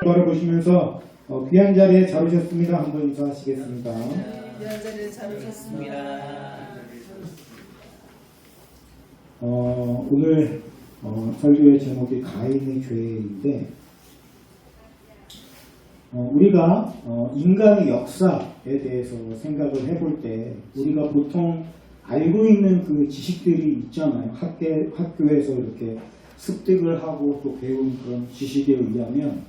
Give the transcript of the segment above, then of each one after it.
바라보시면서 귀한 자리에 잘 오셨습니다. 한번 인사하시겠습니다. 귀한 자리에 잘 오셨습니다. 오늘 설교의 제목이 가인의 죄인데 우리가 인간의 역사에 대해서 생각을 해볼 때 우리가 보통 알고 있는 그 지식들이 있잖아요. 학교에서 이렇게 습득을 하고 또 배운 그런 지식에 의하면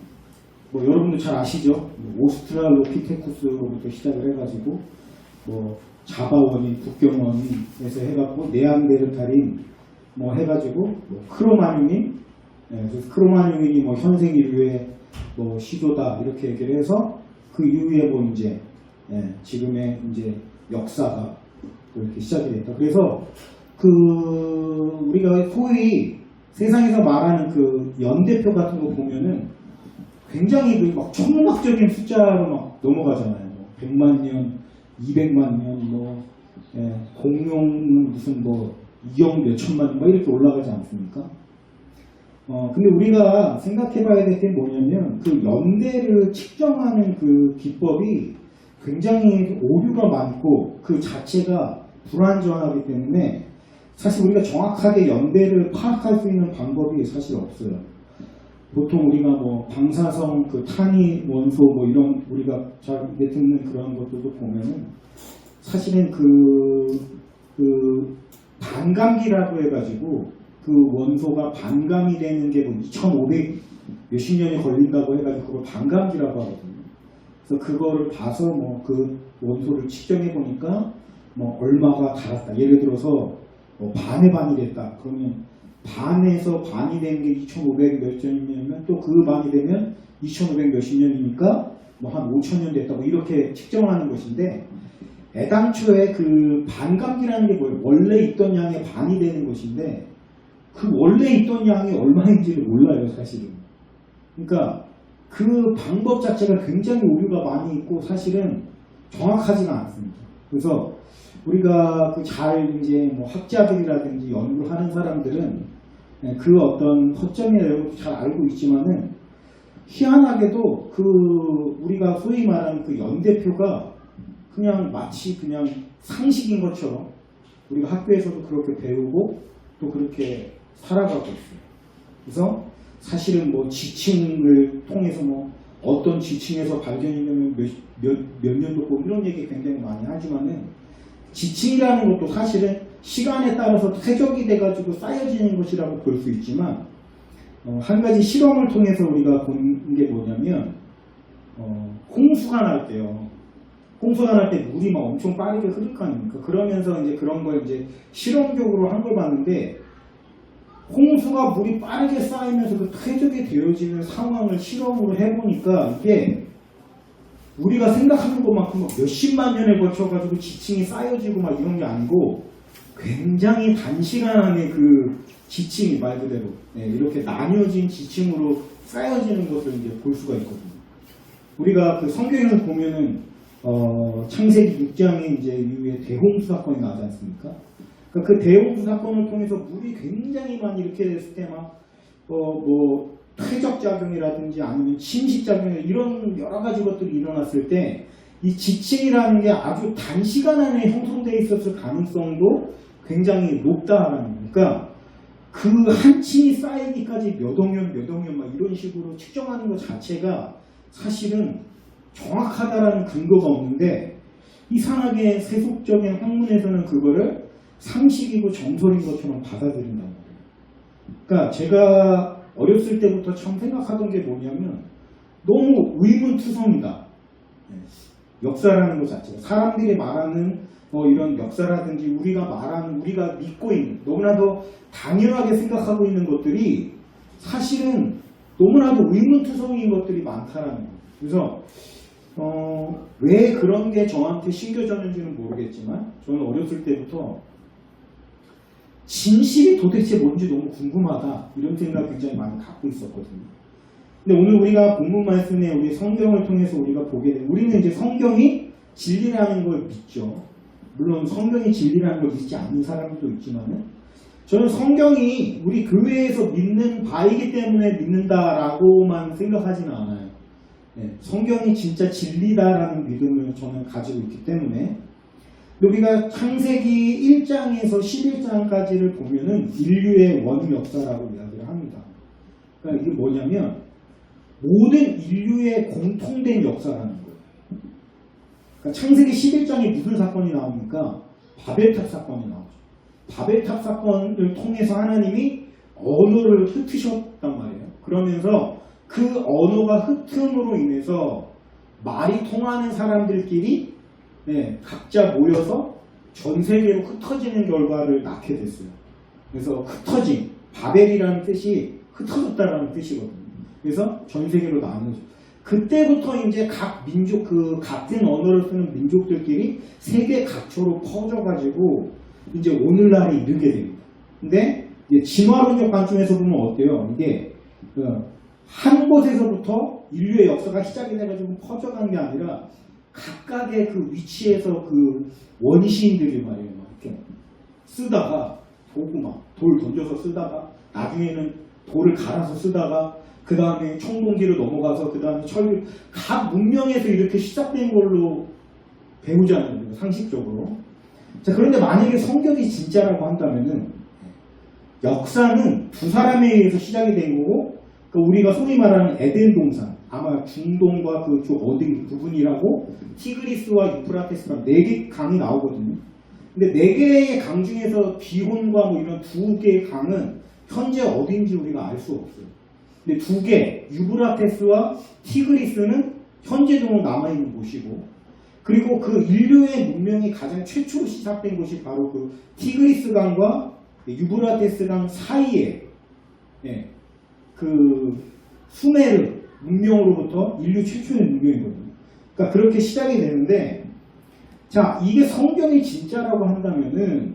여러분도 잘 아시죠? 오스트랄로피테쿠스로부터 시작을 해가지고 자바원인, 북경원인에서 해갖고 네안데르탈인 해가지고 크로마뇽인, 그래서 크로마뇽인이 현생 인류의 시조다 이렇게 얘기를 해서 그 이후에 이제 지금의 이제 역사가 이렇게 시작이 됐다. 그래서 우리가 소위 세상에서 말하는 그 연대표 같은 거 보면은 굉장히 천문학적인 숫자로 넘어가잖아요. 100만 년, 200만 년, 공룡은 무슨 2억 몇천만 년 이렇게 올라가지 않습니까? 근데 우리가 생각해 봐야 될 게 뭐냐면 그 연대를 측정하는 그 기법이 굉장히 오류가 많고 그 자체가 불완전하기 때문에 사실 우리가 정확하게 연대를 파악할 수 있는 방법이 사실 없어요. 보통 우리가 방사성 그 탄이 원소 이런 우리가 잘 듣는 그런 것들도 보면은 사실은 그 반감기라고 해가지고 그 원소가 반감이 되는 게 2500 몇십 년이 걸린다고 해가지고 그걸 반감기라고 하거든요. 그래서 그거를 봐서 그 원소를 측정해 보니까 얼마가 달았다. 예를 들어서 반의 반이 됐다. 그러면 반에서 반이 된 게 2500 몇 년이면 또 그 반이 되면 2500 몇십 년이니까 한 5000년 됐다. 이렇게 측정하는 것인데 애당초에 그 반감기라는 게 뭐예요? 원래 있던 양의 반이 되는 것인데 그 원래 있던 양이 얼마인지를 몰라요, 사실은. 그러니까 그 방법 자체가 굉장히 오류가 많이 있고 사실은 정확하지가 않습니다. 그래서 우리가 잘 이제 학자들이라든지 연구를 하는 사람들은 그 어떤 허점이나 이런 것도 잘 알고 있지만은 희한하게도 우리가 소위 말하는 그 연대표가 그냥 마치 그냥 상식인 것처럼 우리가 학교에서도 그렇게 배우고 또 그렇게 살아가고 있어요. 그래서 사실은 지층을 통해서 어떤 지층에서 발견이면 몇 년도 이런 얘기 굉장히 많이 하지만은 지층이라는 것도 사실은 시간에 따라서 퇴적이 돼가지고 쌓여지는 것이라고 볼 수 있지만 한 가지 실험을 통해서 우리가 본 게 뭐냐면 홍수가 날 때요. 홍수가 날 때 물이 엄청 빠르게 흐를 거 아닙니까? 그러면서 이제 그런 걸 이제 실험적으로 한 걸 봤는데 홍수가 물이 빠르게 쌓이면서 그 퇴적이 되어지는 상황을 실험으로 해보니까 이게 우리가 생각하는 것만큼 몇십만 년에 걸쳐가지고 지층이 쌓여지고 이런 게 아니고 굉장히 단시간 안에 그 지층이 말 그대로 이렇게 나뉘어진 지층으로 쌓여지는 것을 이제 볼 수가 있거든요. 우리가 그 성경에서 보면은 창세기 6장에 이제 이후에 대홍수 사건이 나지 않습니까? 그러니까 그 대홍수 사건을 통해서 물이 굉장히 많이 이렇게 됐을 때 퇴적 작용이라든지 아니면 침식 작용 이런 여러 가지 것들이 일어났을 때 이 지층이라는 게 아주 단시간 안에 형성되어 있었을 가능성도 굉장히 높다라는 거예요. 그러니까 그 한 층이 쌓이기까지 몇 억 년 이런 식으로 측정하는 것 자체가 사실은 정확하다라는 근거가 없는데 이상하게 세속적인 학문에서는 그거를 상식이고 정설인 것처럼 받아들인다는 거예요. 그러니까 제가 어렸을 때부터 참 생각하던 게 뭐냐면 너무 의문투성이다. 역사라는 것 자체가 사람들이 말하는 이런 역사라든지 우리가 믿고 있는 너무나도 당연하게 생각하고 있는 것들이 사실은 너무나도 의문투성인 것들이 많다라는 거예요. 그래서 왜 그런 게 저한테 심겨졌는지는 모르겠지만 저는 어렸을 때부터 진실이 도대체 뭔지 너무 궁금하다 이런 생각을 굉장히 많이 갖고 있었거든요. 근데 오늘 우리가 본문 말씀에 우리 성경을 통해서 우리가 보게 되면 우리는 이제 성경이 진리라는 걸 믿죠. 물론 성경이 진리라는 걸 믿지 않는 사람도 있지만은 저는 성경이 우리 교회에서 믿는 바이기 때문에 믿는다라고만 생각하지는 않아요. 성경이 진짜 진리다라는 믿음을 저는 가지고 있기 때문에 우리가 창세기 1장에서 11장까지를 보면은 인류의 원 역사라고 이야기를 합니다. 그러니까 이게 뭐냐면 모든 인류의 공통된 역사라는 거예요. 그러니까 창세기 11장에 무슨 사건이 나옵니까? 바벨탑 사건이 나오죠. 바벨탑 사건을 통해서 하나님이 언어를 흩으셨단 말이에요. 그러면서 그 언어가 흩음으로 인해서 말이 통하는 사람들끼리 각자 모여서 전 세계로 흩어지는 결과를 낳게 됐어요. 그래서 흩어짐, 바벨이라는 뜻이 흩어졌다라는 뜻이거든요. 그래서 전 세계로 나누죠. 그때부터 이제 각 민족, 그 같은 언어를 쓰는 민족들끼리 세계 각처로 퍼져가지고 이제 오늘날에 이르게 됩니다. 근데 이제 진화론적 관점에서 보면 어때요? 이게 한 곳에서부터 인류의 역사가 시작이 돼가지고 퍼져간 게 아니라 각각의 그 위치에서 그 원시인들이 말이에요. 막 이렇게 쓰다가 도구 돌 던져서 쓰다가 나중에는 돌을 갈아서 쓰다가 그 다음에 청동기로 넘어가서 그 다음에 각 문명에서 이렇게 시작된 걸로 배우잖아요. 상식적으로. 자, 그런데 만약에 성경이 진짜라고 한다면은 역사는 두 사람에 의해서 시작이 된 거고 우리가 소위 말하는 에덴 동산 아마 중동과 그쪽 어디 부분이라고 티그리스와 유프라테스가 4개 강이 나오거든요. 근데 4개의 강 중에서 기혼과 뭐 이런 2개의 강은 현재 어딘지 우리가 알 수 없어요. 근데 2개, 유브라테스와 티그리스는 현재도 남아있는 곳이고, 그리고 그 인류의 문명이 가장 최초로 시작된 곳이 바로 그 티그리스 강과 유브라테스 강 사이에 그 수메르 문명으로부터 인류 최초의 문명이거든요. 그러니까 그렇게 시작이 되는데, 자, 이게 성경이 진짜라고 한다면은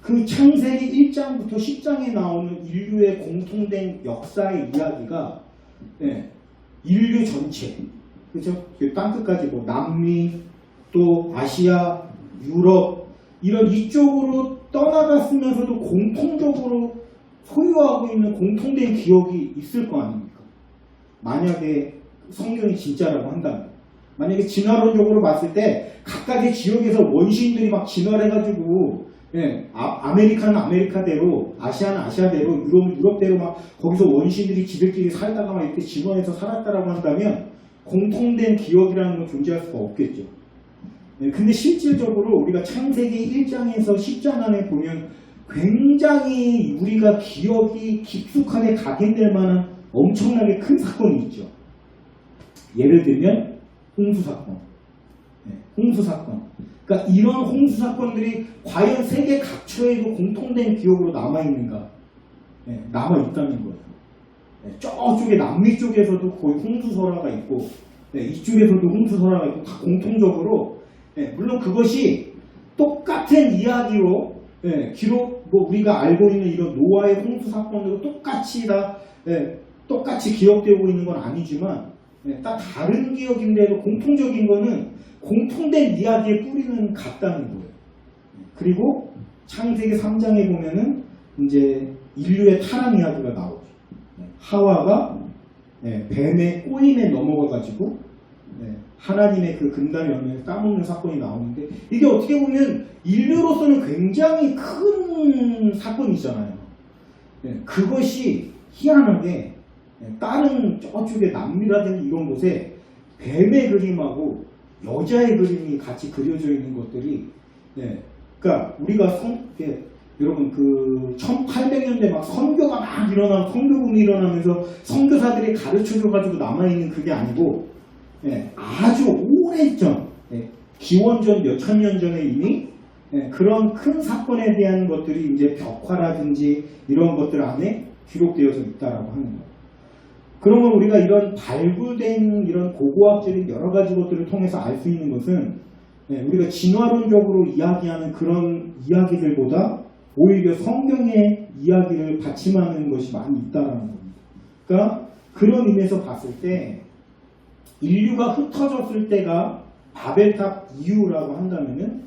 그 창세기 1장부터 10장에 나오는 인류의 공통된 역사의 이야기가 인류 전체, 그죠? 땅끝까지 뭐 남미, 또 아시아, 유럽 이런 이쪽으로 떠나갔으면서도 공통적으로 소유하고 있는 공통된 기억이 있을 거 아닙니까? 만약에 성경이 진짜라고 한다면. 만약에 진화론적으로 봤을 때 각각의 지역에서 원시인들이 막 진화를 해가지고 아메리카는 아메리카대로, 아시아는 아시아대로, 유럽은 유럽대로 막 거기서 원시인들이 지들끼리 살다가 막 이렇게 진화해서 살았다라고 한다면 공통된 기억이라는 건 존재할 수가 없겠죠. 근데 실질적으로 우리가 창세기 1장에서 10장 안에 보면 굉장히 우리가 기억이 깊숙하게 각인될 만한 엄청나게 큰 사건이 있죠. 예를 들면 홍수 사건. 홍수 사건. 그러니까 이런 홍수 사건들이 과연 세계 각처에도 공통된 기억으로 남아있는가? 남아있다는 거예요. 저쪽에 남미 쪽에서도 거의 홍수설화가 있고 이쪽에서도 홍수설화가 있고 다 공통적으로 물론 그것이 똑같은 이야기로 기록 뭐 우리가 알고 있는 이런 노아의 홍수 사건으로 똑같이 다 똑같이 기억되고 있는 건 아니지만 딱 다른 기억인데도 공통적인 거는 공통된 이야기의 뿌리는 같다는 거예요. 그리고 창세기 3장에 보면은 이제 인류의 타락 이야기가 나오죠. 하와가 뱀의 꼬임에 넘어가가지고 하나님의 그 금단을 열면서 까먹는 사건이 나오는데 이게 어떻게 보면 인류로서는 굉장히 큰 사건이잖아요. 그것이 희한하게 다른 저쪽에 남미라든지 이런 곳에 뱀의 그림하고 여자의 그림이 같이 그려져 있는 것들이 그러니까 우리가 여러분 그 1800년대 막 선교가 막 선교붐이 일어나면서 선교사들이 가르쳐줘가지고 남아있는 그게 아니고 아주 오래전 기원전 몇천 년 전에 이미 그런 큰 사건에 대한 것들이 이제 벽화라든지 이런 것들 안에 기록되어서 있다라고 하는 거예요. 그러면 우리가 이런 발굴된 이런 고고학적인 여러 가지 것들을 통해서 알 수 있는 것은 우리가 진화론적으로 이야기하는 그런 이야기들보다 오히려 성경의 이야기를 받침하는 것이 많이 있다라는 겁니다. 그러니까 그런 의미에서 봤을 때 인류가 흩어졌을 때가 바벨탑 이후라고 한다면은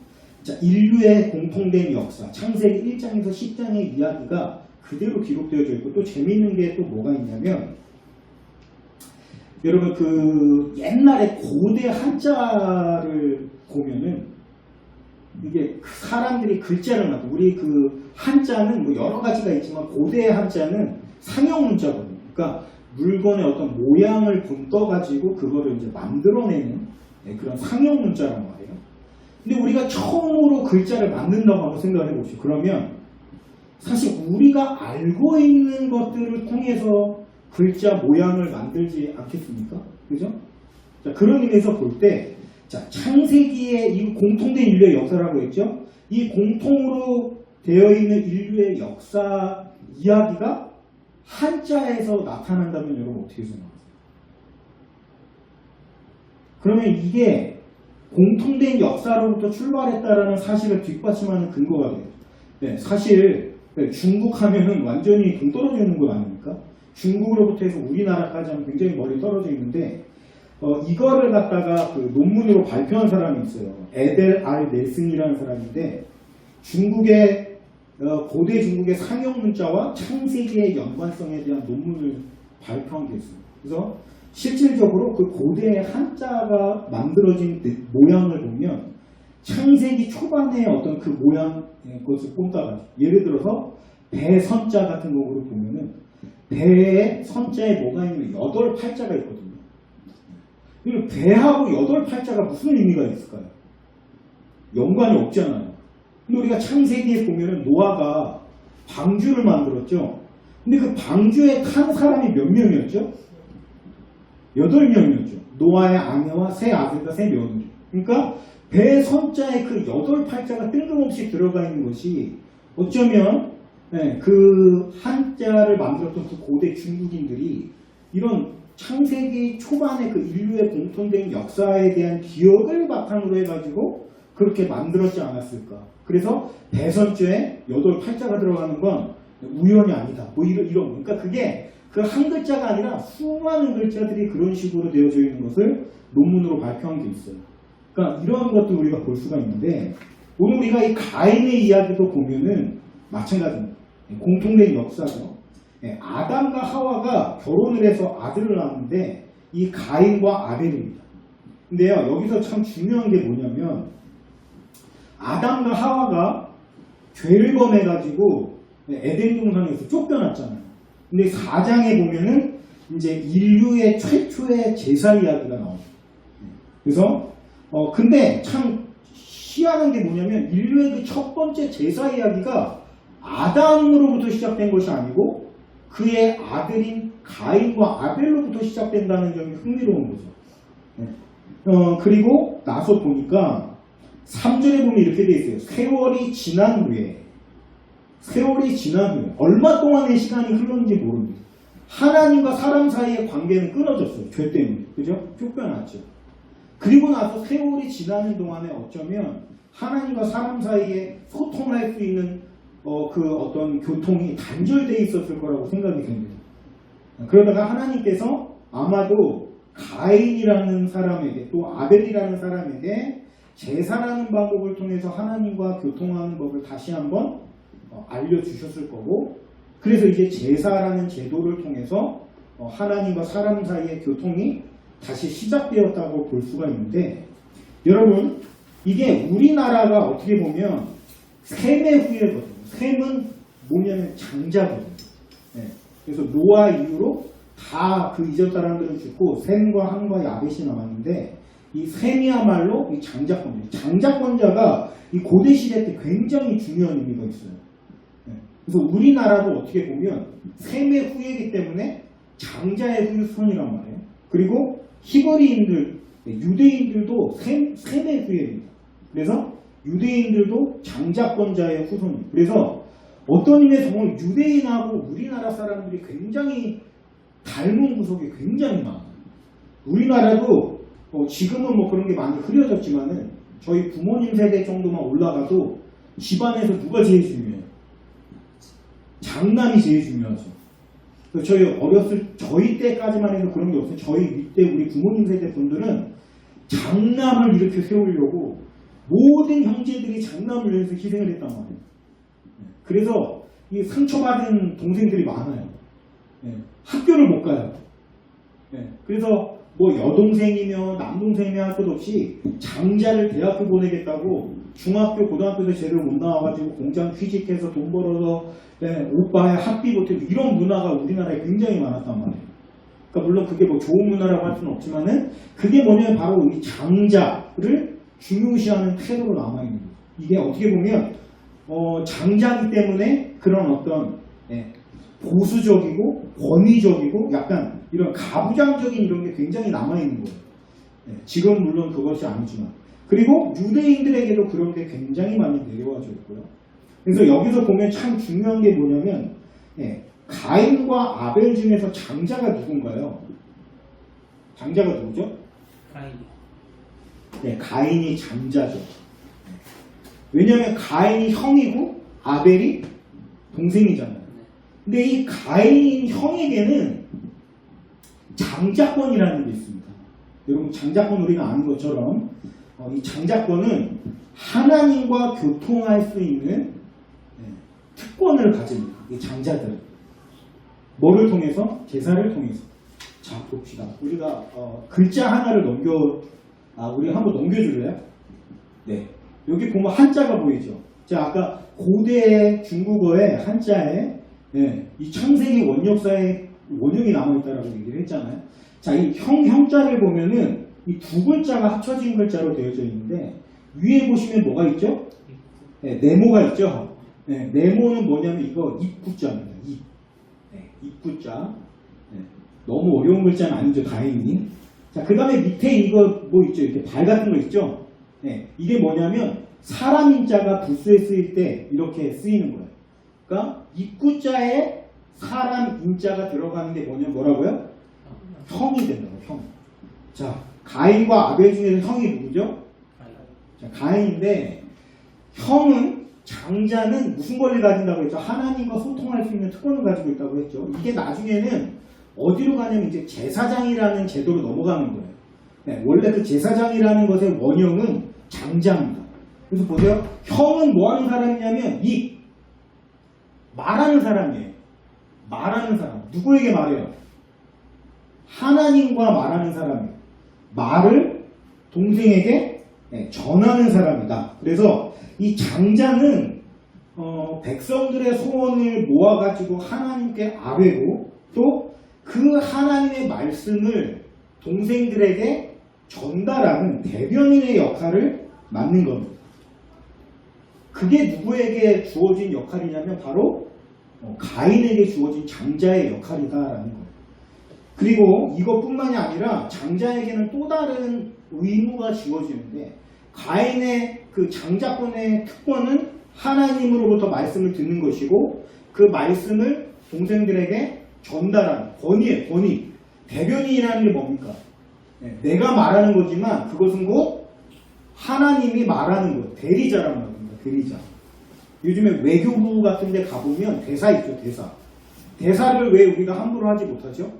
인류의 공통된 역사, 창세기 1장에서 10장의 이야기가 그대로 기록되어져 있고 또 재미있는 게 또 뭐가 있냐면 여러분 그 옛날에 고대 한자를 보면은 이게 사람들이 글자를 만들 우리 그 한자는 뭐 여러 가지가 있지만 고대 한자는 상형 문자거든요. 그러니까 물건의 어떤 모양을 본떠가지고 그거를 이제 만들어내는 그런 상형 문자란 말이에요. 근데 우리가 처음으로 글자를 만든다고 한번 생각을 해보시죠. 그러면 사실 우리가 알고 있는 것들을 통해서 글자 모양을 만들지 않겠습니까? 그죠? 자, 그런 의미에서 볼 때, 자, 창세기의 이 공통된 인류의 역사라고 했죠? 이 공통으로 되어 있는 인류의 역사 이야기가 한자에서 나타난다면 여러분 어떻게 생각하세요? 그러면 이게 공통된 역사로부터 출발했다라는 사실을 뒷받침하는 근거가 돼요. 네, 사실 중국 하면은 완전히 동떨어져 있는 거 아닙니까? 중국으로부터 해서 우리나라까지 하면 굉장히 멀리 떨어져 있는데 이거를 갖다가 그 논문으로 발표한 사람이 있어요. 에델 알 넬슨이라는 사람인데 중국의 고대 중국의 상형 문자와 창세기의 연관성에 대한 논문을 발표한 게 있어요. 그래서 실질적으로 그 고대 한자가 만들어진 모양을 보면 창세기 초반의 어떤 그 모양 것을 꼼다가 예를 들어서 배선자 같은 거로 보면은 배에 선자에 뭐가 있냐면 8팔자가 있거든요. 그리고 배하고 8팔자가 무슨 의미가 있을까요? 연관이 없잖아요. 근데 우리가 창세기에 보면은 노아가 방주를 만들었죠. 근데 그 방주에 탄 사람이 몇 명이었죠? 8명이었죠. 노아의 아내와 세 아들과 세 며느리. 그러니까 배 선자에 그 8팔자가 뜬금없이 들어가 있는 것이 어쩌면 그 한자를 만들었던 그 고대 중국인들이 이런 창세기 초반의 그 인류의 공통된 역사에 대한 기억을 바탕으로 해가지고 그렇게 만들었지 않았을까. 그래서 배선자에 8팔자가 들어가는 건 우연이 아니다. 뭐 이런 그러니까 그게 그 한 글자가 아니라 수많은 글자들이 그런 식으로 되어져 있는 것을 논문으로 발표한 게 있어요. 그러니까 이러한 것도 우리가 볼 수가 있는데 오늘 우리가 이 가인의 이야기도 보면은 마찬가지입니다. 공통된 역사죠. 아담과 하와가 결혼을 해서 아들을 낳았는데 이 가인과 아벨입니다. 근데요 여기서 참 중요한 게 뭐냐면 아담과 하와가 죄를 범해가지고 에덴 동산에서 쫓겨났잖아요. 근데 4장에 보면은 이제 인류의 최초의 제사 이야기가 나옵니다. 그래서 근데 참 희한한 게 뭐냐면 인류의 그 첫 번째 제사 이야기가 아담으로부터 시작된 것이 아니고 그의 아들인 가인과 아벨로부터 시작된다는 점이 흥미로운 거죠. 그리고 나서 보니까 3절에 보면 이렇게 돼 있어요. 세월이 지난 후에 얼마 동안의 시간이 흘렀는지 모릅니다. 하나님과 사람 사이의 관계는 끊어졌어요. 죄 때문에. 그죠? 쫓겨났죠. 그리고 나서 세월이 지나는 동안에 어쩌면 하나님과 사람 사이에 소통할 수 있는 그 어떤 교통이 단절되어 있었을 거라고 생각이 됩니다. 그러다가 하나님께서 아마도 가인이라는 사람에게 또 아벨이라는 사람에게 제사라는 방법을 통해서 하나님과 교통하는 법을 다시 한번 알려주셨을 거고 그래서 이제 제사라는 제도를 통해서 하나님과 사람 사이의 교통이 다시 시작되었다고 볼 수가 있는데 여러분 이게 우리나라가 어떻게 보면 셈의 후예거든요. 셈은 뭐냐면 장자거든요. 그래서 노아 이후로 다 그 이전 사람들은 죽고 셈과 함과 야벳이 남았는데 이 셈이야말로 이 장자권자가 이 고대 시대 때 굉장히 중요한 의미가 있어요. 그래서 우리나라도 어떻게 보면 셈의 후예이기 때문에 장자의 후손이란 말이에요. 그리고 히브리인들, 유대인들도 셈의 후예입니다. 그래서 유대인들도 장자권자의 후손입니다. 그래서 어떤 의미에서 보면 유대인하고 우리나라 사람들이 굉장히 닮은 구석이 굉장히 많아요. 우리나라도 지금은 뭐 그런 게 많이 흐려졌지만은 저희 부모님 세대 정도만 올라가도 집안에서 누가 제일 중요해요? 장남이 제일 중요하죠. 저희 때까지만 해도 그런 게 없어요. 저희 밑에 우리 부모님 세대 분들은 장남을 이렇게 세우려고 모든 형제들이 장남을 위해서 희생을 했단 말이에요. 그래서 이 상처받은 동생들이 많아요. 학교를 못 가요. 그래서 뭐 여동생이며 남동생이며 할 것 없이 장자를 대학교 보내겠다고 중학교, 고등학교에서 제대로 못 나와가지고 공장 취직해서 돈 벌어서 오빠의 학비 보태고 이런 문화가 우리나라에 굉장히 많았단 말이에요. 그러니까 물론 그게 뭐 좋은 문화라고 할 수는 없지만은 그게 뭐냐면 바로 이 장자를 중요시하는 태도로 남아있는 거죠. 이게 어떻게 보면 장자기 때문에 그런 어떤 보수적이고 권위적이고 약간 이런 가부장적인 이런 게 굉장히 남아있는 거예요. 지금 물론 그것이 아니지만. 그리고 유대인들에게도 그런 게 굉장히 많이 내려와져 있고요. 그래서 여기서 보면 참 중요한 게 뭐냐면 가인과 아벨 중에서 장자가 누군가요? 장자가 누구죠? 가인이요. 가인이 장자죠. 왜냐하면 가인이 형이고 아벨이 동생이잖아요. 근데 이 가인 형에게는 장자권이라는 게 있습니다. 여러분 장자권 우리가 아는 것처럼 이 장자권은 하나님과 교통할 수 있는 특권을 가집니다. 이 장자들은 뭐를 통해서? 제사를 통해서. 자 봅시다. 우리가 글자 하나를 우리 한번 넘겨줄래요? 네. 여기 보면 한자가 보이죠. 자 아까 고대 중국어의 한자에 이 창세기 원역사에 원형이 남아있다라고 얘기를 했잖아요. 자, 이 형자를 보면은 이 두 글자가 합쳐진 글자로 되어져 있는데 위에 보시면 뭐가 있죠? 네모가 있죠. 네모는 뭐냐면 이거 입구자입니다. 입구자. 너무 어려운 글자는 아니죠, 다행히. 자, 그 다음에 밑에 이거 뭐 있죠? 이렇게 발 같은 거 있죠? 이게 뭐냐면 사람 인자가 부수에 쓰일 때 이렇게 쓰이는 거예요. 그러니까 입구자에 사람 인자가 들어가는 게 뭐라고요? 형이 된다고, 형. 자, 가인과 아벨 중에서 형이 누구죠? 자, 가인인데 형은 장자는 무슨 권리를 가진다고 했죠? 하나님과 소통할 수 있는 특권을 가지고 있다고 했죠. 이게 나중에는 어디로 가냐면 이제 제사장이라는 제도로 넘어가는 거예요. 원래 그 제사장이라는 것의 원형은 장자입니다. 그래서 보세요. 형은 뭐 하는 사람이냐면 말하는 사람이에요. 말하는 사람. 누구에게 말해요? 하나님과 말하는 사람이에요. 말을 동생에게 전하는 사람이다. 그래서 이 장자는 백성들의 소원을 모아가지고 하나님께 아뢰고 또 그 하나님의 말씀을 동생들에게 전달하는 대변인의 역할을 맡는 겁니다. 그게 누구에게 주어진 역할이냐면 바로 가인에게 주어진 장자의 역할이다라는 거예요. 그리고 이것뿐만이 아니라 장자에게는 또 다른 의무가 지워지는데 가인의 그 장자권의 특권은 하나님으로부터 말씀을 듣는 것이고 그 말씀을 동생들에게 전달하는 권위예요. 권위. 대변인이라는 게 뭡니까? 내가 말하는 거지만 그것은 곧 하나님이 말하는 것. 대리자라는 겁니다. 대리자. 요즘에 외교부 같은 데 가보면 대사 있죠. 대사. 대사를 왜 우리가 함부로 하지 못하죠?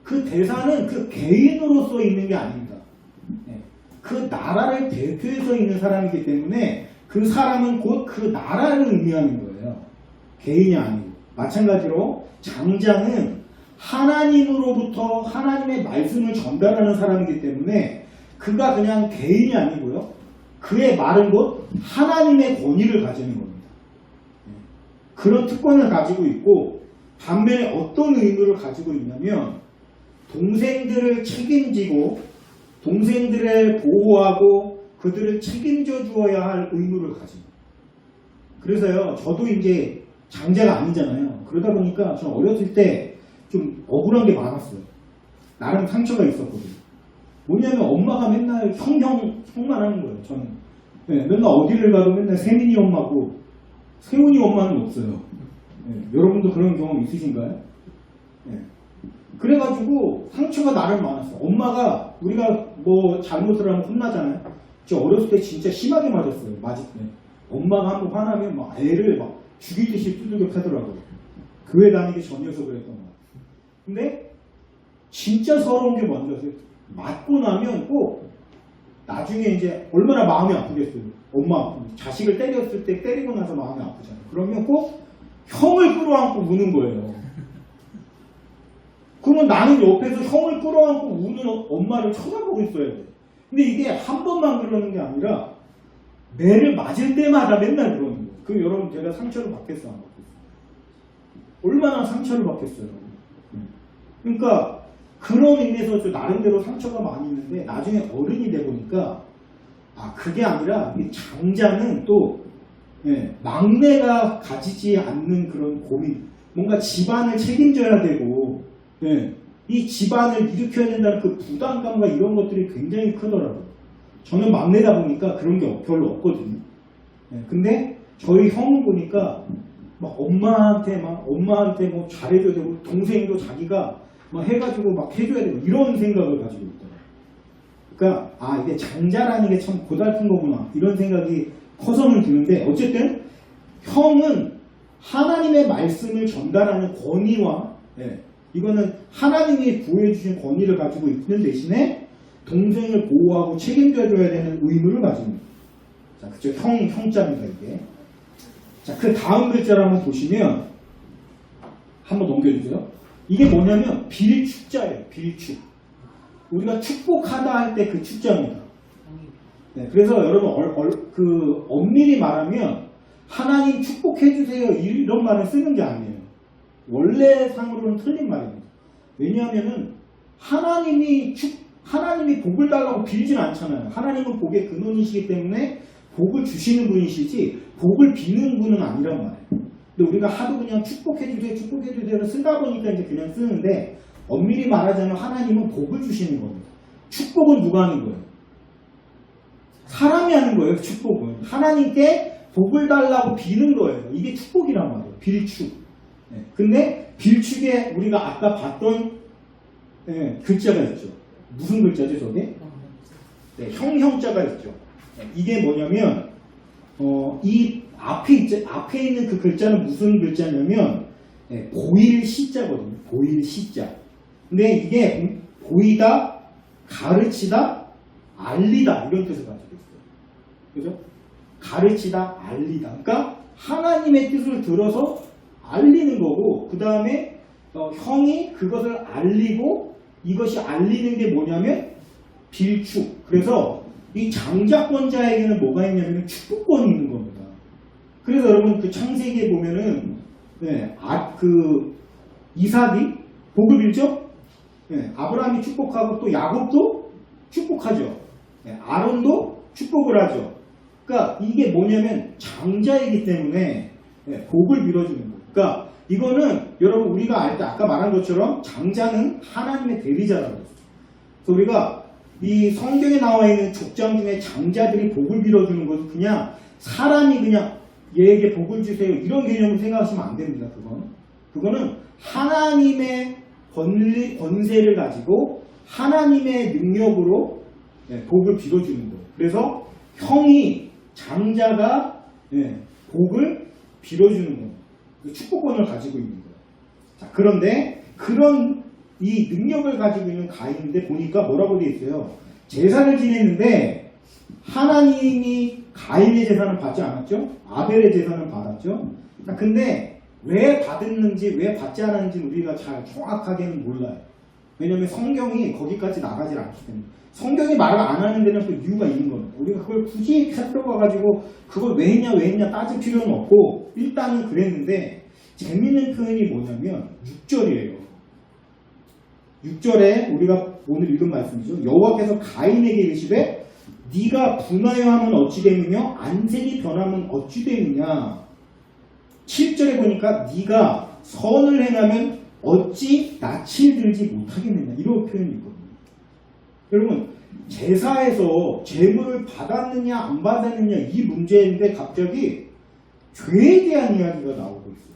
그 대사는 그 개인으로서 있는 게 아닙니다. 그 나라를 대표해서 있는 사람이기 때문에 그 사람은 곧 그 나라를 의미하는 거예요. 개인이 아니고. 마찬가지로 장자는 하나님으로부터 하나님의 말씀을 전달하는 사람이기 때문에 그가 그냥 개인이 아니고요. 그의 말은 곧 하나님의 권위를 가지는 겁니다. 그런 특권을 가지고 있고 반면에 어떤 의무를 가지고 있냐면 동생들을 책임지고 동생들을 보호하고 그들을 책임져 주어야 할 의무를 가집니다. 그래서요, 저도 이제 장자가 아니잖아요. 그러다 보니까 저 어렸을 때 좀 억울한 게 많았어요. 나름 상처가 있었거든요. 뭐냐면 엄마가 맨날 형만 하는 거예요. 저는 맨날 어디를 가도 맨날 세민이 엄마고 세훈이 엄마는 없어요. 여러분도 그런 경험 있으신가요? 그래가지고 상처가 나름 많았어. 엄마가 우리가 뭐 잘못을 하면 혼나잖아요. 저 어렸을 때 진짜 심하게 맞았어요. 맞을 때. 엄마가 한번 화나면 막 애를 막 죽이듯이 두들겨 패더라고요. 교회 다니기 전이어서 그랬던 거예요. 근데 진짜 서러운 게 뭔지 아세요? 맞고 나면 꼭 나중에 이제 얼마나 마음이 아프겠어요. 엄마 자식을 때렸을 때 때리고 나서 마음이 아프잖아요. 그러면 꼭 형을 끌어안고 우는 거예요. 그러면 나는 옆에서 형을 끌어안고 우는 엄마를 쳐다보고 있어야 돼. 근데 이게 한 번만 그러는 게 아니라 매를 맞을 때마다 맨날 그러는 거예요. 그럼 여러분 제가 상처를 받겠어요? 안 받겠어요? 얼마나 상처를 받겠어요? 그러니까 그런 의미에서 저 나름대로 상처가 많이 있는데 나중에 어른이 돼 보니까 그게 아니라 이 장자는 또 막내가 가지지 않는 그런 고민, 뭔가 집안을 책임져야 되고 이 집안을 일으켜야 된다는 그 부담감과 이런 것들이 굉장히 크더라고요. 저는 막내다 보니까 그런 게 별로 없거든요. 근데 저희 형을 보니까 막 엄마한테 뭐 잘해줘야 되고 동생도 자기가 막 해가지고 막 해줘야 되고 이런 생각을 가지고 있더라고요. 그러니까 이게 장자라는 게 참 고달픈 거구나 이런 생각이 커서는 드는데 어쨌든 형은 하나님의 말씀을 전달하는 권위와 이거는 하나님이 부여해 주신 권위를 가지고 있는 대신에 동생을 보호하고 책임져줘야 되는 의무를 가지고 있습니다. 자, 그쵸? 형자입니다, 이게. 자, 그 다음 글자를 한번 보시면, 한번 넘겨주세요. 이게 뭐냐면, 빌축자예요, 빌축. 우리가 축복하다 할 때 그 축자입니다. 그래서 여러분, 엄밀히 말하면, 하나님 축복해주세요, 이런 말을 쓰는 게 아니에요. 원래 상으로는 틀린 말입니다. 왜냐하면은, 하나님이 복을 달라고 빌진 않잖아요. 하나님은 복의 근원이시기 때문에 복을 주시는 분이시지 복을 비는 분은 아니란 말이에요. 근데 우리가 하도 그냥 축복해주세요 쓰다 보니까 이제 그냥 쓰는데 엄밀히 말하자면 하나님은 복을 주시는 겁니다. 축복은 누가 하는 거예요? 사람이 하는 거예요. 축복은. 하나님께 복을 달라고 비는 거예요. 이게 축복이란 말이에요. 빌축. 근데 빌축에 우리가 아까 봤던 글자가 있죠. 무슨 글자죠, 저게? 형자가 있죠. 이게 뭐냐면, 이 앞에 있는 그 글자는 무슨 글자냐면, 보일 시자거든요. 보일 시자. 근데 이게 보이다, 가르치다, 알리다, 이런 뜻을 가지고 있어요. 그죠? 가르치다, 알리다. 그러니까 하나님의 뜻을 들어서 알리는 거고, 그 다음에 형이 그것을 알리고, 이것이 알리는 게 뭐냐면 빌축. 그래서 이 장자권자에게는 뭐가 있냐면 축복권이 있는 겁니다. 그래서 여러분 그 창세기에 보면은 이삭이 복을 빌죠. 아브라함이 축복하고 또 야곱도 축복하죠. 아론도 축복을 하죠. 그러니까 이게 뭐냐면 장자이기 때문에 복을 빌어주는 거예요. 그러니까 이거는 여러분 우리가 알 때 아까 말한 것처럼 장자는 하나님의 대리자라고 했어요. 그래서 우리가 이 성경에 나와 있는 족장 중에 장자들이 복을 빌어주는 것은 그냥 사람이 그냥 얘에게 복을 주세요 이런 개념을 생각하시면 안 됩니다. 그거는 하나님의 권세를 가지고 하나님의 능력으로 복을 빌어주는 거예요. 그래서 형이 장자가 복을 빌어주는 거예요. 축복권을 가지고 있는 거예요. 자, 그런데 그런 이 능력을 가지고 있는 가인인데 보니까 뭐라고 되어 있어요? 제사를 지냈는데 하나님이 가인의 제사는 받지 않았죠? 아벨의 제사는 받았죠? 자, 근데 왜 받았는지 왜 받지 않았는지 우리가 잘 정확하게는 몰라요. 왜냐하면 성경이 거기까지 나가질 않기 때문에. 성경이 말을 안 하는 데는 또 이유가 있는 겁니다. 우리가 그걸 굳이 살펴봐가지고 그걸 왜 했냐 따질 필요는 없고 일단은 그랬는데 재밌는 표현이 뭐냐면 6절이에요. 6절에 우리가 오늘 읽은 말씀이죠. 여호와께서 가인에게 이르시되 네가 분하여 하면 어찌 되느냐 안색이 변하면 어찌 되느냐. 7절에 보니까 네가 선을 행하면 어찌 낯을 들지 못하겠느냐 이런 표현이 있거든요. 여러분 제사에서 제물을 받았느냐 안 받았느냐 이 문제인데 갑자기 죄에 대한 이야기가 나오고 있어요.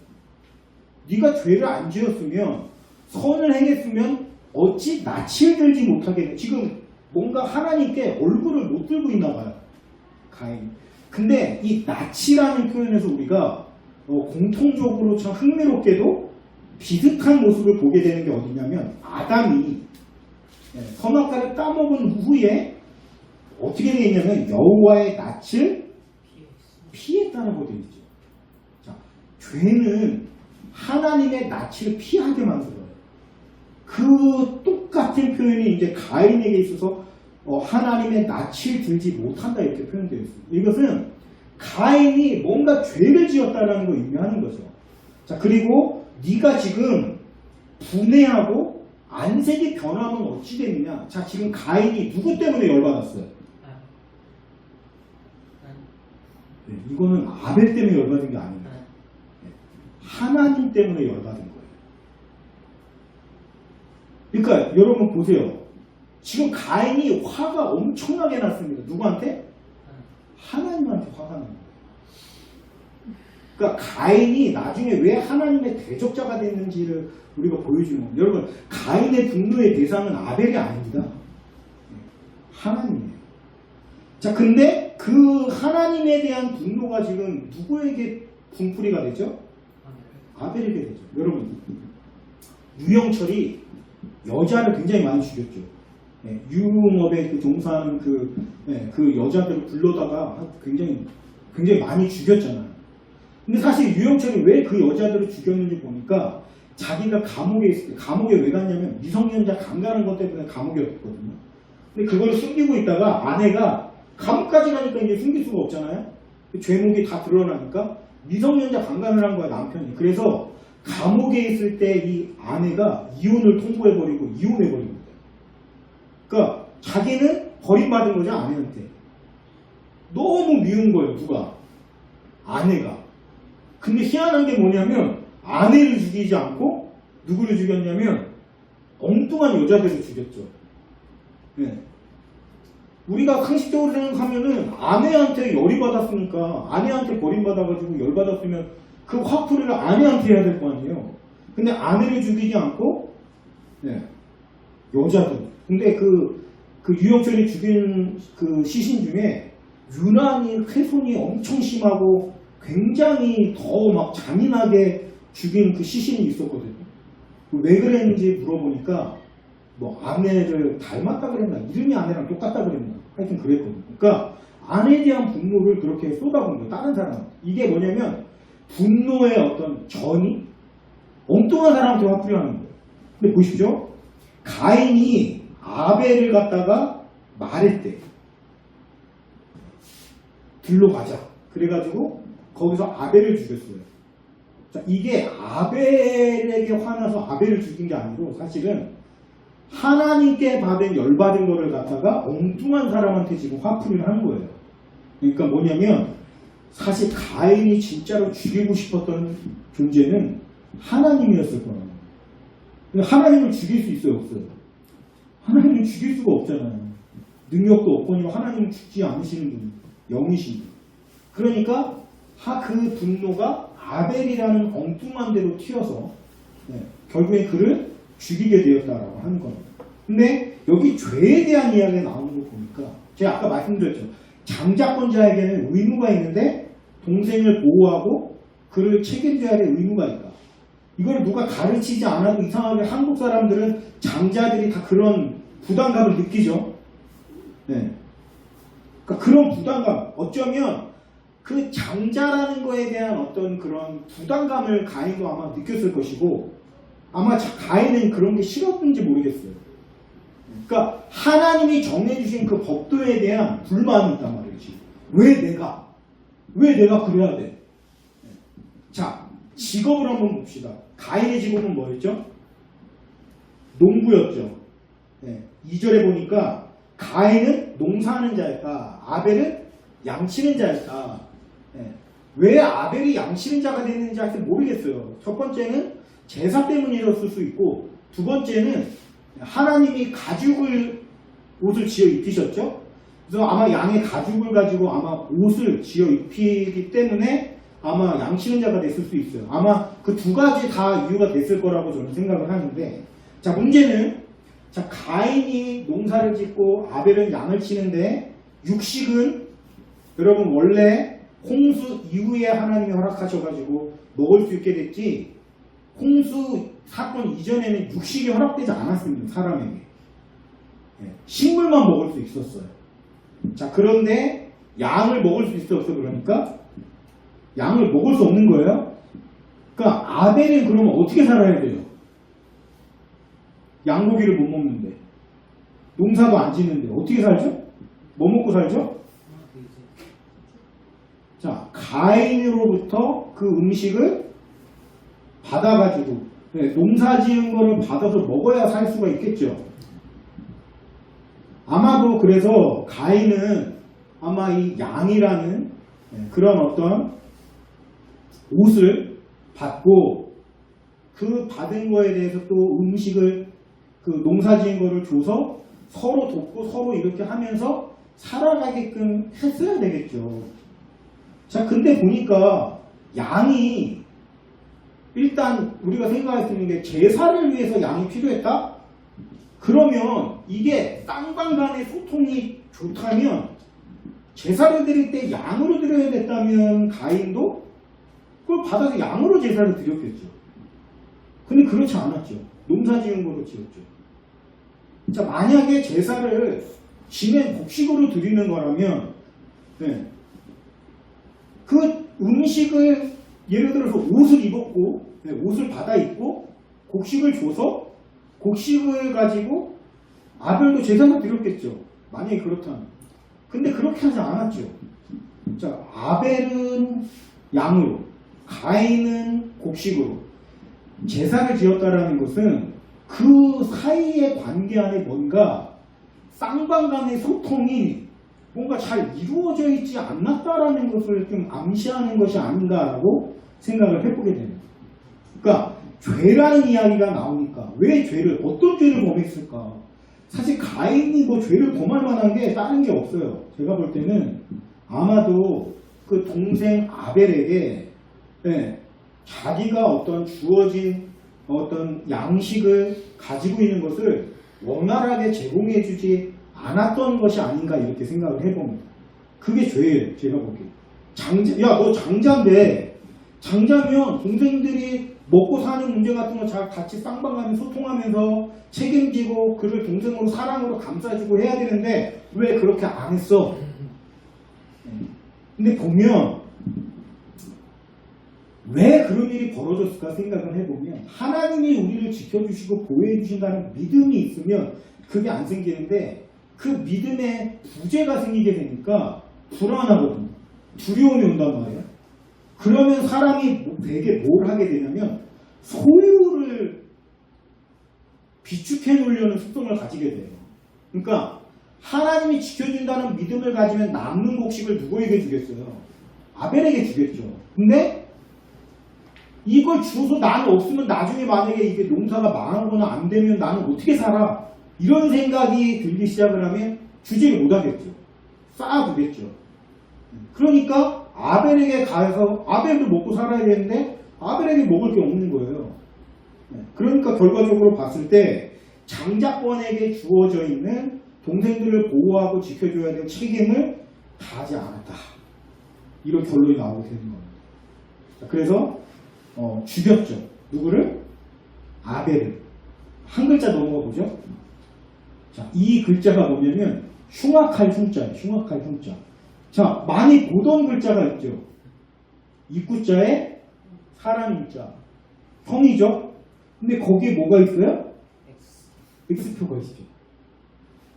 네가 죄를 안 지었으면 선을 행했으면 어찌 낯을 들지 못하겠느냐. 지금 뭔가 하나님께 얼굴을 못 들고 있나 봐요. 가인. 근데 이 낯이라는 표현에서 우리가 공통적으로 참 흥미롭게도 비슷한 모습을 보게 되는 게 어디냐면 아담이 선악과를 따먹은 후에 어떻게 되어 있냐면 여호와의 낯을 피했다라고 되어 있죠. 자, 죄는 하나님의 낯을 피하게 만들어요. 그 그 똑같은 표현이 이제 가인에게 있어서 하나님의 낯을 들지 못한다 이렇게 표현되어 있습니다. 이것은 가인이 뭔가 죄를 지었다는 걸 의미하는 거죠. 자, 그리고 네가 지금 분해하고 안색이 변하면 어찌 되느냐. 자, 지금 가인이 누구 때문에 열받았어요? 네, 이거는 아벨 때문에 열받은 게 아닙니다. 네, 하나님 때문에 열받은 거예요. 그러니까 여러분 보세요. 지금 가인이 화가 엄청나게 났습니다. 누구한테? 하나님한테 화가 난 거예요. 그러니까 가인이 나중에 왜 하나님의 대적자가 됐는지를 우리가 보여주는 겁니다. 여러분, 가인의 분노의 대상은 아벨이 아닙니다. 하나님이에요. 자, 근데 그 하나님에 대한 분노가 지금 누구에게 분풀이가 되죠? 아벨에게 되죠. 여러분, 유영철이 여자를 굉장히 많이 죽였죠. 네, 유흥업에 그 종사하는 그 여자들을 불러다가 굉장히 많이 죽였잖아요. 근데 사실 유영철이 왜 그 여자들을 죽였는지 보니까 자기가 감옥에 있을 때, 감옥에 왜 갔냐면 미성년자 강간한 것 때문에 감옥에 갔거든요. 근데 그걸 숨기고 있다가 아내가 감옥까지 가니까 이제 숨길 수가 없잖아요. 죄목이 다 드러나니까 미성년자 강간을 한 거야, 남편이. 그래서 감옥에 있을 때 이 아내가 이혼을 통보해버리고 이혼해버린 거예요. 그러니까 자기는 버림받은 거죠, 아내한테. 너무 미운 거예요, 누가? 아내가. 근데 희한한 게 뭐냐면 아내를 죽이지 않고 누구를 죽였냐면 엉뚱한 여자들을 죽였죠. 네. 우리가 상식적으로 생각하면은 아내한테 열이 받았으니까 아내한테 버림받아가지고 열 받았으면 그 화풀이를 아내한테 해야 될 거 아니에요. 근데 아내를 죽이지 않고 네. 여자들. 근데 그 유영철이 죽인 그 시신 중에 유난히 훼손이 엄청 심하고 굉장히 더 막 잔인하게 죽인 그 시신이 있었거든요. 왜 그랬는지 물어보니까 뭐 아내를 닮았다 그랬나, 이름이 아내랑 똑같다 그랬나, 하여튼 그랬거든요. 그러니까 아내에 대한 분노를 그렇게 쏟아본 거예요, 다른 사람. 이게 뭐냐면 분노의 어떤 전이 엉뚱한 사람한테 화풀이하는 거예요. 근데 보십시오, 가인이 아벨을 갖다가 말했대. 들로 가자. 그래가지고 거기서 아벨을 죽였어요. 자, 이게 아벨에게 화나서 아벨을 죽인 게 아니고 사실은 하나님께 받은 열받은 거를 갖다가 엉뚱한 사람한테 지금 화풀이를 한 거예요. 그러니까 뭐냐면 사실 가인이 진짜로 죽이고 싶었던 존재는 하나님이었을 거라는 거예요. 하나님을 죽일 수 있어요, 없어요? 하나님을 죽일 수가 없잖아요. 능력도 없거니와 하나님은 죽지 않으시는 분, 영이신 분. 그러니까 그 분노가 아벨이라는 엉뚱한 데로 튀어서 결국에 그를 죽이게 되었다라고 하는 겁니다. 근데 여기 죄에 대한 이야기가 나오는 거 보니까 제가 아까 말씀드렸죠. 장자권자에게는 의무가 있는데 동생을 보호하고 그를 책임져야 될 의무가 있다. 이걸 누가 가르치지 않아도 이상하게 한국 사람들은 장자들이 다 그런 부담감을 느끼죠. 네. 그러니까 그런 부담감, 어쩌면 그 장자라는 거에 대한 어떤 그런 부담감을 가인도 아마 느꼈을 것이고 아마 가인은 그런 게 싫었는지 모르겠어요. 그러니까 하나님이 정해주신 그 법도에 대한 불만이 있단 말이지. 왜 내가 그래야 돼? 자, 직업을 한번 봅시다. 가인의 직업은 뭐였죠? 농부였죠. 2절에 보니까 가인은 농사하는 자였다. 아벨은 양치는 자였다. 왜 아벨이 양치는 자가 됐는지 하여튼 모르겠어요. 첫 번째는 제사 때문이었을 수 있고, 두 번째는 하나님이 옷을 지어 입히셨죠. 그래서 아마 양의 가죽을 가지고 아마 옷을 지어 입히기 때문에 아마 양치는 자가 됐을 수 있어요. 아마 그 두 가지 다 이유가 됐을 거라고 저는 생각을 하는데, 자, 문제는 자, 가인이 농사를 짓고 아벨은 양을 치는데 육식은 여러분 원래 홍수 이후에 하나님이 허락하셔가지고 먹을 수 있게 됐지, 홍수 사건 이전에는 육식이 허락되지 않았습니다. 사람에게. 식물만 먹을 수 있었어요. 자, 그런데 양을 먹을 수 있었어. 그러니까 양을 먹을 수 없는 거예요. 그러니까 아벨은 그러면 어떻게 살아야 돼요? 양고기를 못 먹는데, 농사도 안 짓는데 어떻게 살죠? 뭐 먹고 살죠? 자, 가인으로부터 그 음식을 받아가지고 농사 지은 거를 받아서 먹어야 살 수가 있겠죠. 아마도 그래서 가인은 아마 이 양이라는 그런 어떤 옷을 받고 그 받은 거에 대해서 또 음식을 그 농사 지은 거를 줘서 서로 돕고 서로 이렇게 하면서 살아가게끔 했어야 되겠죠. 자, 근데 보니까 양이 일단 우리가 생각할 수 있는 게 제사를 위해서 양이 필요했다? 그러면 이게 땅과 간의 소통이 좋다면 제사를 드릴 때 양으로 드려야 됐다면 가인도 그걸 받아서 양으로 제사를 드렸겠죠. 근데 그렇지 않았죠. 농사 지은 거로 지었죠. 자, 만약에 제사를 지낸 곡식으로 드리는 거라면 그 음식을 예를 들어서 옷을 입었고 옷을 받아 입고 곡식을 줘서 곡식을 가지고 아벨도 제사를 드렸겠죠. 만약에 그렇다면. 근데 그렇게 하지 않았죠. 자, 아벨은 양으로, 가인은 곡식으로 제사를 지었다라는 것은 그 사이의 관계 안에 뭔가 쌍방 간의 소통이 뭔가 잘 이루어져 있지 않았다라는 것을 좀 암시하는 것이 아닌가라고 생각을 해보게 됩니다. 그러니까 죄라는 이야기가 나오니까 왜 죄를 어떤 죄를 범했을까? 사실 가인이 뭐 죄를 범할 만한 게 다른 게 없어요. 제가 볼 때는 아마도 그 동생 아벨에게 자기가 어떤 주어진 어떤 양식을 가지고 있는 것을 원활하게 제공해주지 않았던 것이 아닌가 이렇게 생각을 해봅니다. 그게 죄예요. 제가 보기에. 야, 너 장자인데 장자면 동생들이 먹고 사는 문제 같은 거 잘 같이 쌍방간에 소통하면서 책임지고 그를 동생으로 사랑으로 감싸주고 해야 되는데 왜 그렇게 안 했어? 근데 보면 왜 그런 일이 벌어졌을까 생각을 해보면 하나님이 우리를 지켜주시고 보호해주신다는 믿음이 있으면 그게 안 생기는데 그 믿음에 부재가 생기게 되니까 불안하거든요. 두려움이 온단 말이에요. 그러면 사람이 되게 뭘 하게 되냐면 소유를 비축해 놓으려는 습성을 가지게 돼요. 그러니까 하나님이 지켜준다는 믿음을 가지면 남는 곡식을 누구에게 주겠어요? 아벨에게 주겠죠. 근데 이걸 주어서 나는 없으면 나중에 만약에 이게 농사가 망하거나 안 되면 나는 어떻게 살아? 이런 생각이 들기 시작을 하면 주지를 못하겠죠. 쌓아두겠죠. 그러니까 아벨에게 가서 아벨도 먹고 살아야 되는데 아벨에게 먹을 게 없는 거예요. 그러니까 결과적으로 봤을 때 장자권에게 주어져 있는 동생들을 보호하고 지켜줘야 될 책임을 다하지 않았다. 이런 결론이 나오게 되는 겁니다. 그래서 죽였죠. 누구를? 아벨을. 한 글자 넘어가 보죠. 자, 이 글자가 뭐냐면 흉악할 흉자예요. 흉악할 흉자. 자, 많이 보던 글자가 있죠. 입구자에 사람 인자. 형이죠. 근데 거기에 뭐가 있어요? X표가 있죠.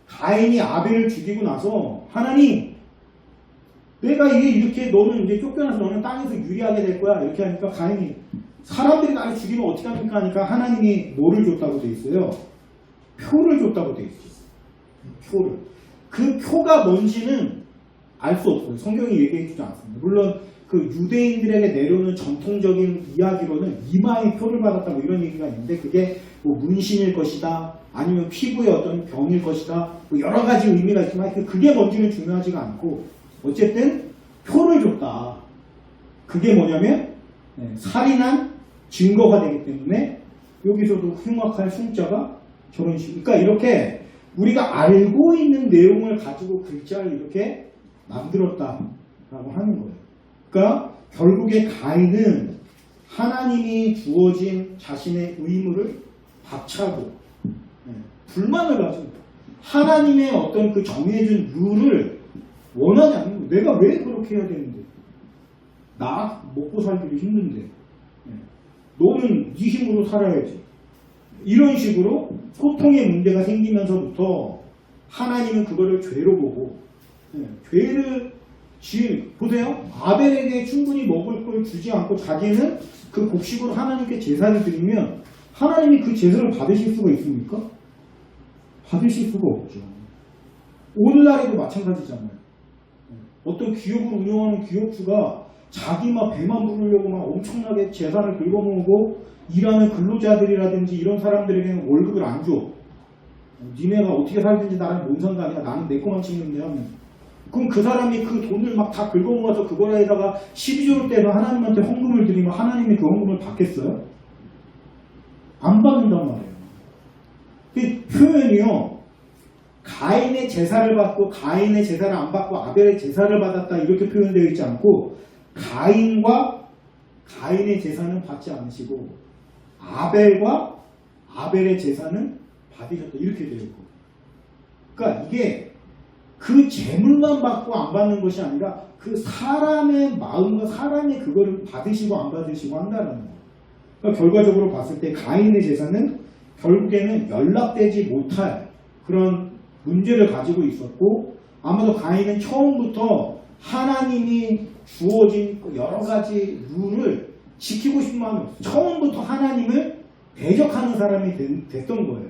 가인이 아벨을 죽이고 나서 하나님 내가 이게 이렇게 너는 이제 쫓겨나서 너는 땅에서 유리하게 될 거야. 이렇게 하니까 가인이 사람들이 나를 죽이면 어떻게 합니까? 하니까 하나님이 뭐를 줬다고 돼 있어요? 표를 줬다고 돼 있어요. 표를. 그 표가 뭔지는 알 수 없어요. 성경이 얘기해 주지 않습니다. 물론 그 유대인들에게 내려오는 전통적인 이야기로는 이마에 표를 받았다 뭐 이런 얘기가 있는데 그게 뭐 문신일 것이다 아니면 피부의 어떤 병일 것이다 뭐 여러 가지 의미가 있지만 그게 뭔지는 중요하지가 않고 어쨌든 표를 줬다. 그게 뭐냐면 살인한 증거가 되기 때문에 여기서도 흉악할 흉자가 저런 식으로 그러니까 이렇게 우리가 알고 있는 내용을 가지고 글자를 이렇게 만들었다라고 하는 거예요. 그러니까 결국에 가인은 하나님이 주어진 자신의 의무를 박차고 불만을 가지고 하나님의 어떤 그 정해준 룰을 원하지 않는 거예요. 내가 왜 그렇게 해야 되는데 나 먹고 살기도 힘든데 너는 네 힘으로 살아야지 이런 식으로 소통의 문제가 생기면서부터 하나님은 그거를 죄로 보고 죄를 보세요. 아벨에게 충분히 먹을 걸 주지 않고 자기는 그 곡식으로 하나님께 제사를 드리면 하나님이 그 제사를 받으실 수가 있습니까? 받으실 수가 없죠. 오늘날에도 마찬가지잖아요. 어떤 기업을 운영하는 기업주가 자기 막 배만 부르려고 막 엄청나게 재산을 긁어모으고 일하는 근로자들이라든지 이런 사람들에게는 월급을 안 줘. 니네가 어떻게 살든지 나랑 뭔 상관이야. 나는 내 거만 챙기면 돼 하면. 그럼 그 사람이 그 돈을 막 다 긁어모아서 그거에다가 12조를 떼서 하나님한테 헌금을 드리면 하나님이 그 헌금을 받겠어요? 안 받는단 말이에요. 그 표현이요. 가인의 제사를 받고 가인의 제사를 안 받고 아벨의 제사를 받았다 이렇게 표현되어 있지 않고 가인과 가인의 제사는 받지 않으시고 아벨과 아벨의 제사는 받으셨다 이렇게 되어 있고 그러니까 이게 그 재물만 받고 안 받는 것이 아니라 그 사람의 마음과 사람의 그거를 받으시고 안 받으시고 한다는 거예요. 그러니까 결과적으로 봤을 때 가인의 제사는 결국에는 연락되지 못할 그런 문제를 가지고 있었고 아마도 가인은 처음부터 하나님이 주어진 여러 가지 룰을 지키고 싶은 마음이 없어요. 처음부터 하나님을 대적하는 사람이 됐던 거예요.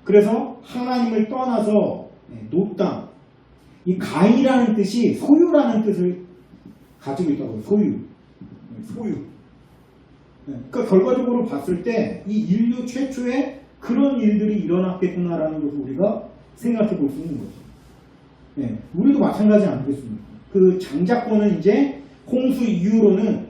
그래서 하나님을 떠나서 노땅 이 가인이라는 뜻이 소유라는 뜻을 가지고 있다고 해요. 소유. 그러니까 결과적으로 봤을 때 이 인류 최초의 그런 일들이 일어났겠구나라는 것을 우리가 생각해 볼 수 있는 거죠. 우리도 마찬가지 아니겠습니까? 그 장자권은 이제 홍수 이후로는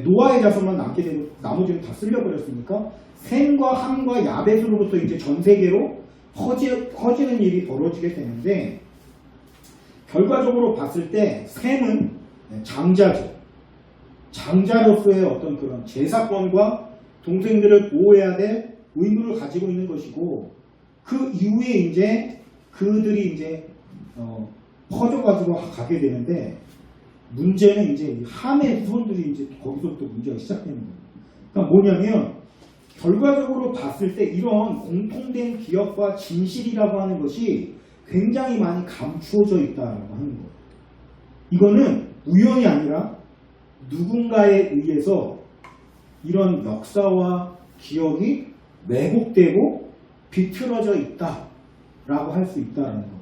노아의 자손만 남게 되고 나머지는 다 쓸려버렸으니까 셈과 함과 야벳으로부터 이제 전 세계로 퍼지는 일이 벌어지게 되는데 결과적으로 봤을 때 셈은 장자죠. 장자로서의 어떤 그런 제사권과 동생들을 보호해야 될 의무를 가지고 있는 것이고 그 이후에 이제 그들이 이제 퍼져가지고 가게 되는데 문제는 이제 함의 후손들이 이제 거기서부터 문제가 시작되는 거예요. 그러니까 뭐냐면 결과적으로 봤을 때 이런 공통된 기억과 진실이라고 하는 것이 굉장히 많이 감추어져 있다라고 하는 거예요. 이거는 우연이 아니라 누군가에 의해서 이런 역사와 기억이 왜곡되고 비틀어져 있다라고 할 수 있다라는 겁니다.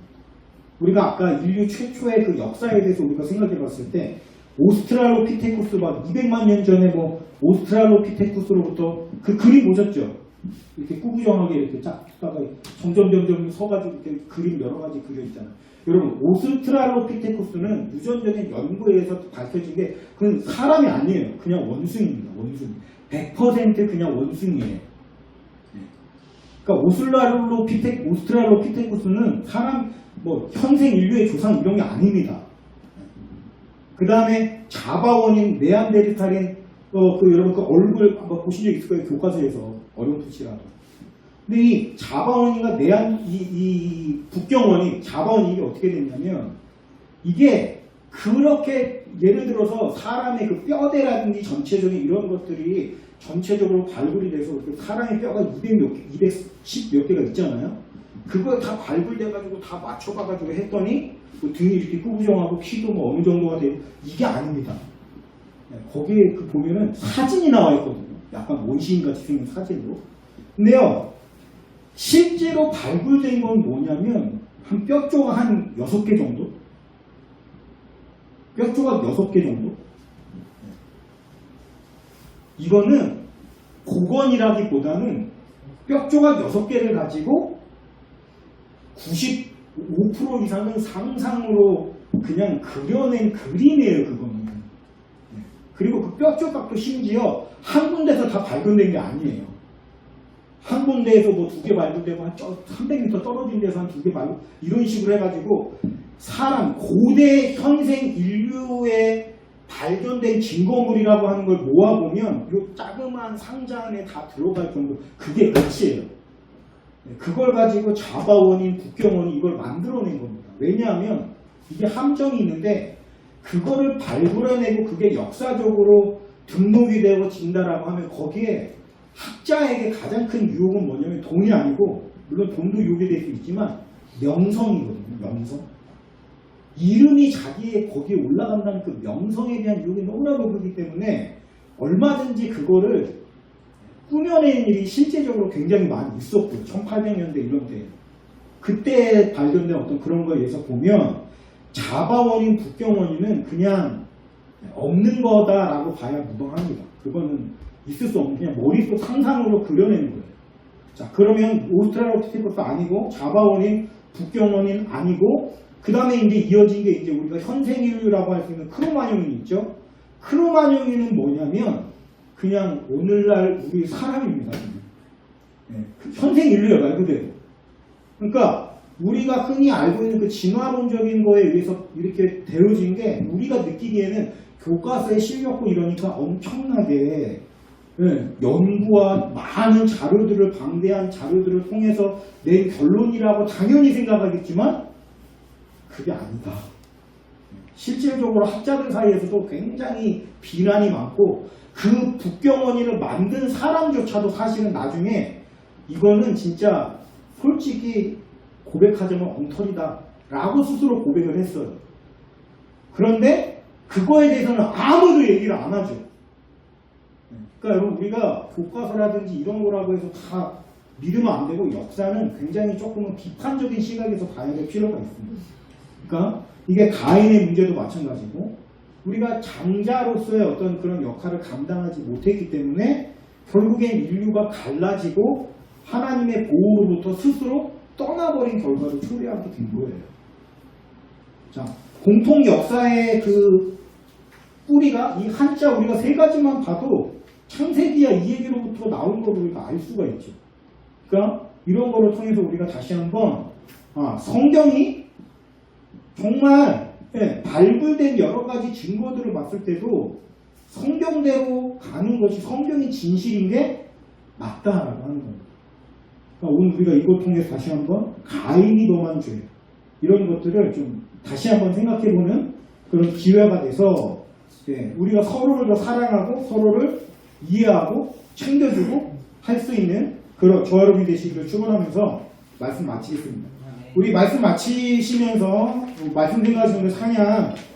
우리가 아까 인류 최초의 그 역사에 대해서 우리가 생각해 봤을 때 오스트랄로피테쿠스 막 200만 년 전에 뭐 오스트랄로피테쿠스로부터 그 그림 보셨죠? 이렇게 꾸부정하게 이렇게 쫙 다가 점점 서가지고 이렇게 그림 여러 가지 그려 있잖아요. 여러분 오스트랄로피테쿠스는 유전적인 연구에 의해서 밝혀진 게 그건 사람이 아니에요. 그냥 원숭이입니다. 원숭이. 100% 그냥 원숭이에요. 그러니까 오스트랄로피테쿠스는 사람 뭐 현생 인류의 조상 이런 게 아닙니다. 그 다음에 자바원인 네안데르탈인 여러분 그 얼굴 한번 보신 적 있을 거예요. 교과서에서 어렴풋이라도. 근데 이 자바원인과 이 북경원이 자바원이 이게 어떻게 됐냐면 이게 그렇게 예를 들어서 사람의 그 뼈대라든지 전체적인 이런 것들이 전체적으로 발굴이 돼서 사람의 뼈가 210 몇 개가 있잖아요. 그걸 다 발굴돼가지고 다 맞춰봐가지고 했더니 뭐 등이 이렇게 꾸부정하고 키도 뭐 어느 정도가 되고 이게 아닙니다. 거기에 그 보면은 사진이 나와 있거든요. 약간 원시인같이 생긴 사진으로. 근데요, 실제로 발굴된 건 뭐냐면 한 뼈조각 한 6개 정도? 뼈조각 6개 정도? 이거는 복원이라기보다는 뼈조각 6개를 가지고 95% 이상은 상상으로 그냥 그려낸 그림이에요, 그거는. 그리고 그 뼈조각도 심지어 한 군데서 다 발견된 게 아니에요. 한 군데에서 뭐 2개 발견되고 한 300m 떨어진 데서 한 2개 발견, 이런 식으로 해가지고 사람, 고대 현생 인류의 발견된 증거물이라고 하는 걸 모아보면 이 자그마한 상자 안에 다 들어갈 정도, 그게 끝이에요. 그걸 가지고 자바원인 북경원이 이걸 만들어낸 겁니다. 왜냐하면 이게 함정이 있는데 그거를 발굴해내고 그게 역사적으로 등록이 되고 진다라고 하면 거기에 학자에게 가장 큰 유혹은 뭐냐면 돈이 아니고, 물론 돈도 유혹이 될 수 있지만 명성이거든요. 명성. 이름이 자기의 거기에 올라간다는 그 명성에 대한 유혹이 너무나 높기 때문에 얼마든지 그거를 꾸며내는 일이 실제적으로 굉장히 많이 있었고요. 1800년대 이런 때. 그때 발견된 어떤 그런 거에 의해서 보면 자바원인 북경원인은 그냥 없는 거다라고 봐야 무방합니다. 그거는 있을 수 없는 그냥 머릿속 상상으로 그려내는 거예요. 자, 그러면 오스트랄로피테쿠스 아니고 자바원인 북경원인 아니고 그 다음에 이제 이어진 게 이제 우리가 현생인류라고 할 수 있는 크로마뇽인이 있죠. 크로마뇽인은 뭐냐면 그냥 오늘날 우리 사람입니다. 네, 현생인류예요, 말 그대로. 그러니까 우리가 흔히 알고 있는 그 진화론적인 거에 의해서 이렇게 되어진 게 우리가 느끼기에는 교과서에 실렸고 이러니까 엄청나게 연구와 많은 자료들을 방대한 자료들을 통해서 낸 결론이라고 당연히 생각하겠지만 그게 아니다. 실질적으로 학자들 사이에서도 굉장히 비난이 많고 그 북경원인을 만든 사람조차도 사실은 나중에 이거는 진짜 솔직히 고백하자면 엉터리다 라고 스스로 고백을 했어요. 그런데 그거에 대해서는 아무도 얘기를 안 하죠. 그러니까 여러분 우리가 교과서라든지 이런 거라고 해서 다 믿으면 안 되고 역사는 굉장히 조금은 비판적인 시각에서 봐야 될 필요가 있습니다. 그러니까 이게 가인의 문제도 마찬가지고 우리가 장자로서의 어떤 그런 역할을 감당하지 못했기 때문에 결국엔 인류가 갈라지고 하나님의 보호로부터 스스로 떠나버린 결과를 초래하게 된 거예요. 자, 공통 역사의 그 뿌리가 이 한자 우리가 세 가지만 봐도 창세기야 이 얘기로부터 나온 걸 우리가 알 수가 있죠. 그러니까 이런 거를 통해서 우리가 다시 한번 성경이 정말 발굴된 여러 가지 증거들을 봤을 때도 성경대로 가는 것이 성경이 진실인 게 맞다라고 하는 겁니다. 그러니까 오늘 우리가 이걸 통해서 다시 한번 가인이 범한 죄 이런 것들을 좀 다시 한번 생각해보는 그런 기회가 돼서 우리가 서로를 더 사랑하고 서로를 이해하고 챙겨주고 할 수 있는 그런 저와 여러분이 되시기를 축원하면서 말씀 마치겠습니다. 우리 말씀 마치시면서 말씀 생각하시는 찬양